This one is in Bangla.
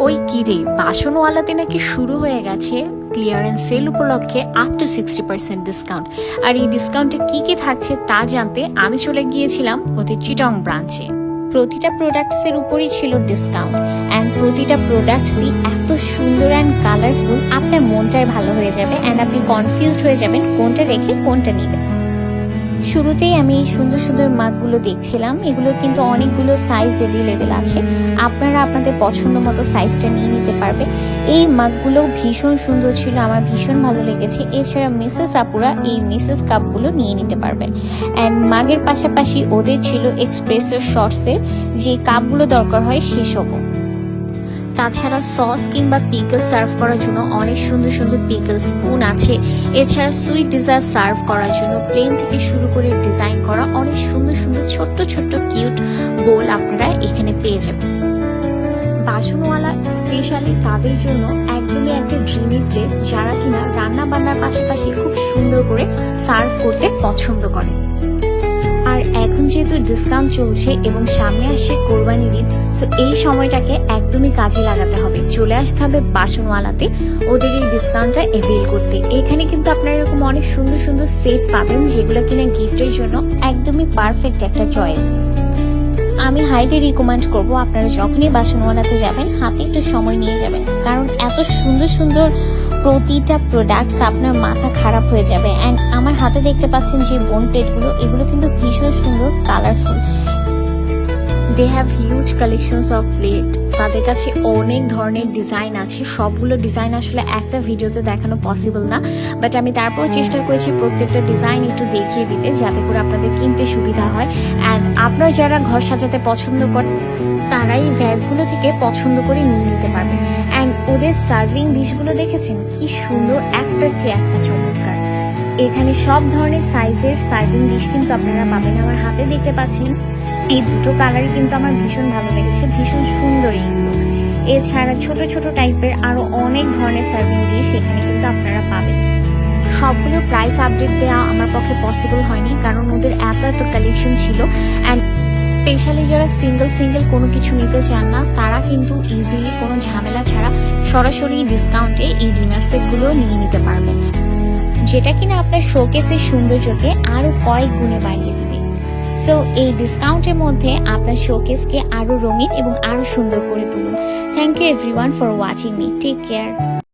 ওই কিরে, বাসনওয়ালাতে নাকি শুরু হয়ে গেছে ক্লিয়ারেন্স সেল উপলক্ষে আপ টু 60% ডিসকাউন্ট। আর এই ডিসকাউন্টে কি কি থাকছে তা জানতে আমি চলে গিয়েছিলাম ওদের চিটং ব্রাঞ্চে। প্রতিটা প্রোডাক্টসের উপরই ছিল ডিসকাউন্ট অ্যান্ড প্রতিটা প্রোডাক্টসই এত সুন্দর অ্যান্ড কালারফুল, আপনার মনটাই ভালো হয়ে যাবে অ্যান্ড আপনি কনফিউজড হয়ে যাবেন কোনটা রেখে কোনটা নেবেন। শুরুতেই আমি এই সুন্দর সুন্দর মাগগুলো দেখছিলাম। এগুলোর কিন্তু অনেকগুলো সাইজ অ্যাভেলেবেল আছে, আপনারা আপনাদের পছন্দ মতো সাইজটা নিয়ে নিতে পারবেন। এই মাগগুলো ভীষণ সুন্দর ছিল, আমার ভীষণ ভালো লেগেছে। এছাড়া মিসেস আপুরা এই মিসেস কাপগুলো নিয়ে নিতে পারবেন। অ্যান্ড মাগের পাশাপাশি ওদের ছিল এক্সপ্রেসো শর্টসের যে কাপগুলো দরকার হয় সেসবও। তাছাড়া সস কিংবা পিকল সার্ভ করার জন্য অনেক সুন্দর সুন্দর পিকল স্পুন আছে। এছাড়া সুইট ডিজার্ট সার্ভ করার জন্য প্লেন থেকে শুরু করে ডিজাইন করা অনেক সুন্দর সুন্দর ছোট্ট ছোট্ট কিউট বোল আপনারা এখানে পেয়ে যাবেন। বাসনওয়ালা স্পেশালি তাদের জন্য একদমই একটা ড্রিমি প্লেস, যারা কিনা রান্না বান্নার পাশাপাশি খুব সুন্দর করে সার্ভ করতে পছন্দ করে। আর এখন যেহেতু ডিসকাউন্ট চলছে এবং সামনে আসছে কোরবানির ঈদ, সো এই সময়টাকে একদমই কাজে লাগাতে হবে, চলে আসতে হবে বাসনওয়ালাতে ওদের এই ডিসকাউন্টটা অ্যাভেল করতে। এখানে কিন্তু আপনারা এরকম অনেক সুন্দর সুন্দর সেট পাবেন, যেগুলো কিনা গিফটের জন্য একদমই পারফেক্ট একটা চয়েস। আমি হাইলি রিকমেন্ড করব আপনারা যখনই বাসনওয়ালাতে যাবেন হাতে একটু সময় নিয়ে যাবেন, কারণ এত সুন্দর সুন্দর প্রতিটা প্রোডাক্টস আপনার মাথা খারাপ হয়ে যাবে। অ্যান্ড আমার হাতে দেখতে পাচ্ছেন যে বোন প্লেটগুলো, এগুলো কিন্তু ভীষণ সুন্দর colourful. They have huge collections of plate, তাদের কাছে অনেক ধরনের ডিজাইন আছে। সবগুলো ডিজাইন আসলে একটা ভিডিওতে দেখানো পসিবল না, বাট আমি তারপর চেষ্টা করেছি প্রত্যেকটা ডিজাইন একটু দেখিয়ে দিতে, যাতে করে আপনাদের কিনতে সুবিধা হয়। অ্যান্ড আপনারা যারা ঘর সাজাতে পছন্দ করেন তারা এই ভ্যাসগুলো থেকে পছন্দ করে নিয়ে নিতে পারবেন। অ্যান্ড ওদের সার্ভিং ডিশগুলো দেখেছেন কি সুন্দর, একটার চেয়ে একটা চমৎকার। এখানে সব ধরনের সাইজের সার্ভিং ডিশ কিন্তু আপনারা পাবেন। আমার হাতে দেখতে পাচ্ছেন এই দুটো কালারই কিন্তু আমার ভীষণ ভালো লেগেছে, ভীষণ সুন্দর এইগুলো। এছাড়া ছোট ছোট টাইপের আরো অনেক ধরনের সার্ভিং ডিশ এখানে কিন্তু আপনারা পাবেন। সবগুলো প্রাইস আপডেট দেওয়া আমার পক্ষে পসিবল হয়নি, কারণ ওদের এত এত কালেকশন ছিল। অ্যান্ড স্পেশালি যারা সিঙ্গেল কোনো কিছু নিতে চান না, তারা কিন্তু ইজিলি কোনো ঝামেলা ছাড়া সরাসরি ডিসকাউন্টে এই ডিনার সেটগুলো নিয়ে নিতে পারবেন, যেটা কিনা আপনার শোকেসের সৌন্দর্যকে আরো কয়েক গুণে বাড়িয়ে দিবে। সো এই ডিসকাউন্টের মধ্যে আপনার শোকেসকে আরো রঙিন এবং আরো সুন্দর করে তুলুন। Thank you everyone for watching me, take care.